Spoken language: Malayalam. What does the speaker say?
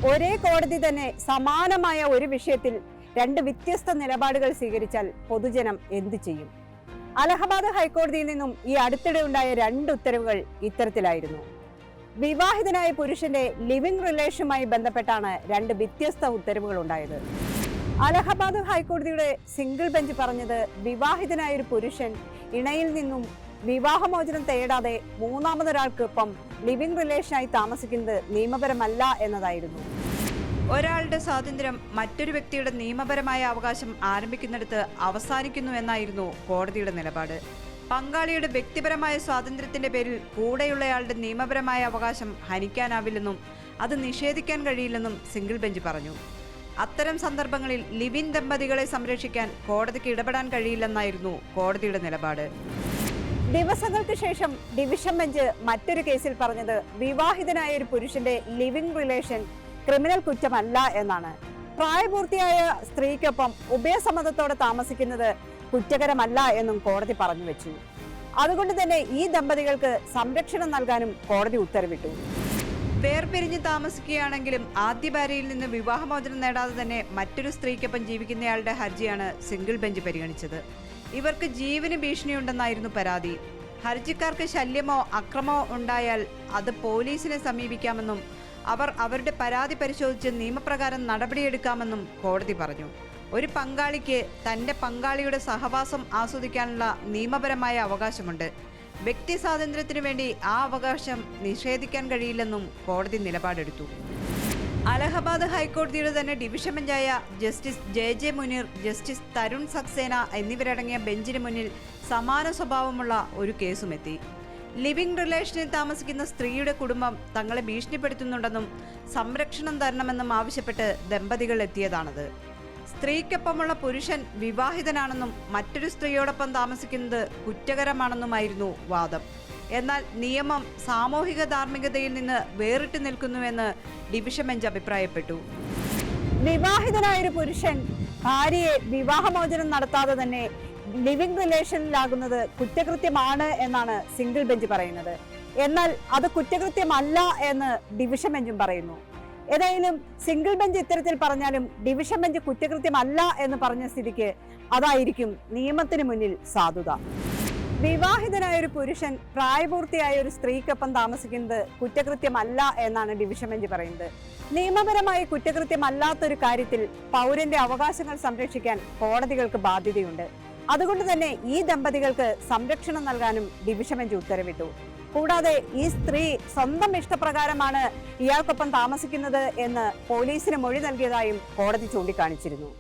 ഒരേ കോടതി തന്നെ സമാനമായ ഒരു വിഷയത്തിൽ രണ്ട് വ്യത്യസ്ത നിലപാടുകൾ സ്വീകരിച്ചാൽ പൊതുജനം എന്തു ചെയ്യും? അലഹബാദ് ഹൈക്കോടതിയിൽ നിന്നും ഈ അടുത്തിടെ ഉണ്ടായ രണ്ട് ഉത്തരവുകൾ ഇത്തരത്തിലായിരുന്നു. വിവാഹിതനായ പുരുഷന്റെ ലിവിംഗ് റിലേഷനുമായി ബന്ധപ്പെട്ടാണ് രണ്ട് വ്യത്യസ്ത ഉത്തരവുകൾ ഉണ്ടായത്. അലഹബാദ് ഹൈക്കോടതിയുടെ സിംഗിൾ ബെഞ്ച് പറഞ്ഞത് വിവാഹിതനായ ഒരു പുരുഷൻ ഇണയിൽ നിന്നും വിവാഹമോചനം തേടാതെ മൂന്നാമതൊരാൾക്കൊപ്പം ലിവിംഗ് റിലേഷനായി താമസിക്കുന്നത് നിയമപരമല്ല എന്നതായിരുന്നു. ഒരാളുടെ സ്വാതന്ത്ര്യം മറ്റൊരു വ്യക്തിയുടെ നിയമപരമായ അവകാശം ആരംഭിക്കുന്നിടത്ത് അവസാനിക്കുന്നു എന്നായിരുന്നു കോടതിയുടെ നിലപാട്. പങ്കാളിയുടെ വ്യക്തിപരമായ സ്വാതന്ത്ര്യത്തിന്റെ പേരിൽ കൂടെയുള്ളയാളുടെ നിയമപരമായ അവകാശം ഹനിക്കാനാവില്ലെന്നും അത് നിഷേധിക്കാൻ കഴിയില്ലെന്നും സിംഗിൾ ബെഞ്ച് പറഞ്ഞു. അത്തരം സന്ദർഭങ്ങളിൽ ലിവിൻ ദമ്പതികളെ സംരക്ഷിക്കാൻ കോടതിക്ക് ഇടപെടാൻ കഴിയില്ലെന്നായിരുന്നു കോടതിയുടെ നിലപാട്. ദിവസങ്ങൾക്ക് ശേഷം ഡിവിഷൻ ബെഞ്ച് മറ്റൊരു കേസിൽ പറഞ്ഞത് വിവാഹിതനായ ഒരു പുരുഷന്റെ ലിവിംഗ് റിലേഷൻ ക്രിമിനൽ കുറ്റമല്ല എന്നാണ്. പ്രായപൂർത്തിയായ സ്ത്രീക്കൊപ്പം ഉഭയസമ്മതത്തോടെ താമസിക്കുന്നത് കുറ്റകരമല്ല എന്നും കോടതി പറഞ്ഞു വെച്ചു. അതുകൊണ്ട് തന്നെ ഈ ദമ്പതികൾക്ക് സംരക്ഷണം നൽകാനും കോടതി ഉത്തരവിട്ടു. വേർപിരിഞ്ഞ് താമസിക്കുകയാണെങ്കിലും ആദ്യ ഭാര്യയിൽ നിന്ന് വിവാഹമോചനം നേടാതെ തന്നെ മറ്റൊരു സ്ത്രീക്കൊപ്പം ജീവിക്കുന്നയാളുടെ ഹർജിയാണ് സിംഗിൾ ബെഞ്ച് പരിഗണിച്ചത്. ഇവർക്ക് ജീവന് ഭീഷണിയുണ്ടെന്നായിരുന്നു പരാതി. ഹർജിക്കാർക്ക് ശല്യമോ അക്രമമോ ഉണ്ടായാൽ അത് പോലീസിനെ സമീപിക്കാമെന്നും അവർ അവരുടെ പരാതി പരിശോധിച്ച് നിയമപ്രകാരം നടപടിയെടുക്കാമെന്നും കോടതി പറഞ്ഞു. ഒരു പങ്കാളിക്ക് തൻ്റെ പങ്കാളിയുടെ സഹവാസം ആസ്വദിക്കാനുള്ള നിയമപരമായ അവകാശമുണ്ട്. വ്യക്തി സ്വാതന്ത്ര്യത്തിനു വേണ്ടി ആ അവകാശം നിഷേധിക്കാൻ കഴിയില്ലെന്നും കോടതി നിലപാടെടുത്തു. അലഹബാദ് ഹൈക്കോടതിയുടെ തന്നെ ഡിവിഷൻ ബെഞ്ചായ justice J Munir, justice Tarun Saxena എന്നിവരടങ്ങിയ ബെഞ്ചിന് മുന്നിൽ സമാന സ്വഭാവമുള്ള ഒരു കേസുമെത്തി. ലിവിംഗ് റിലേഷനിൽ താമസിക്കുന്ന സ്ത്രീയുടെ കുടുംബം തങ്ങളെ ഭീഷണിപ്പെടുത്തുന്നുണ്ടെന്നും സംരക്ഷണം തരണമെന്നും ആവശ്യപ്പെട്ട് ദമ്പതികൾ എത്തിയതാണത്. സ്ത്രീക്കൊപ്പമുള്ള പുരുഷൻ വിവാഹിതനാണെന്നും മറ്റൊരു സ്ത്രീയോടൊപ്പം താമസിക്കുന്നത് കുറ്റകരമാണെന്നുമായിരുന്നു വാദം. എന്നാൽ നിയമം സാമൂഹിക ധാർമ്മികതയിൽ നിന്ന് വേറിട്ട് നിൽക്കുന്നുവെന്ന് ഡിവിഷൻ ബെഞ്ച് അഭിപ്രായപ്പെട്ടു. വിവാഹിതനായൊരു പുരുഷൻ ഭാര്യയെ വിവാഹമോചനം നടത്താതെ തന്നെ ലിവിംഗ് റിലേഷനിലാകുന്നത് കുറ്റകൃത്യമാണ് എന്നാണ് സിംഗിൾ ബെഞ്ച് പറയുന്നത്. എന്നാൽ അത് കുറ്റകൃത്യമല്ല എന്ന് ഡിവിഷൻ ബെഞ്ചും പറയുന്നു. ഏതായാലും സിംഗിൾ ബെഞ്ച് ഇത്തരത്തിൽ പറഞ്ഞാലും ഡിവിഷൻ ബെഞ്ച് കുറ്റകൃത്യമല്ല എന്ന് പറഞ്ഞ സ്ഥിതിക്ക് അതായിരിക്കും നിയമത്തിന് മുന്നിൽ സാധുത. വിവാഹിതനായ ഒരു പുരുഷൻ പ്രായപൂർത്തിയായ ഒരു സ്ത്രീക്കൊപ്പം താമസിക്കുന്നത് കുറ്റകൃത്യമല്ല എന്നാണ് ഡിവിഷൻ ബെഞ്ച് പറയുന്നത്. നിയമപരമായി കുറ്റകൃത്യമല്ലാത്തൊരു കാര്യത്തിൽ പൗരന്റെ അവകാശങ്ങൾ സംരക്ഷിക്കാൻ കോടതികൾക്ക് ബാധ്യതയുണ്ട്. അതുകൊണ്ട് തന്നെ ഈ ദമ്പതികൾക്ക് സംരക്ഷണം നൽകാനും ഡിവിഷൻ ബെഞ്ച് ഉത്തരവിട്ടു. കൂടാതെ ഈ സ്ത്രീ സ്വന്തം ഇഷ്ടപ്രകാരമാണ് ഇയാൾക്കൊപ്പം താമസിക്കുന്നത് എന്ന് പോലീസിന് മൊഴി നൽകിയതായും കോടതി ചൂണ്ടിക്കാണിച്ചിരുന്നു.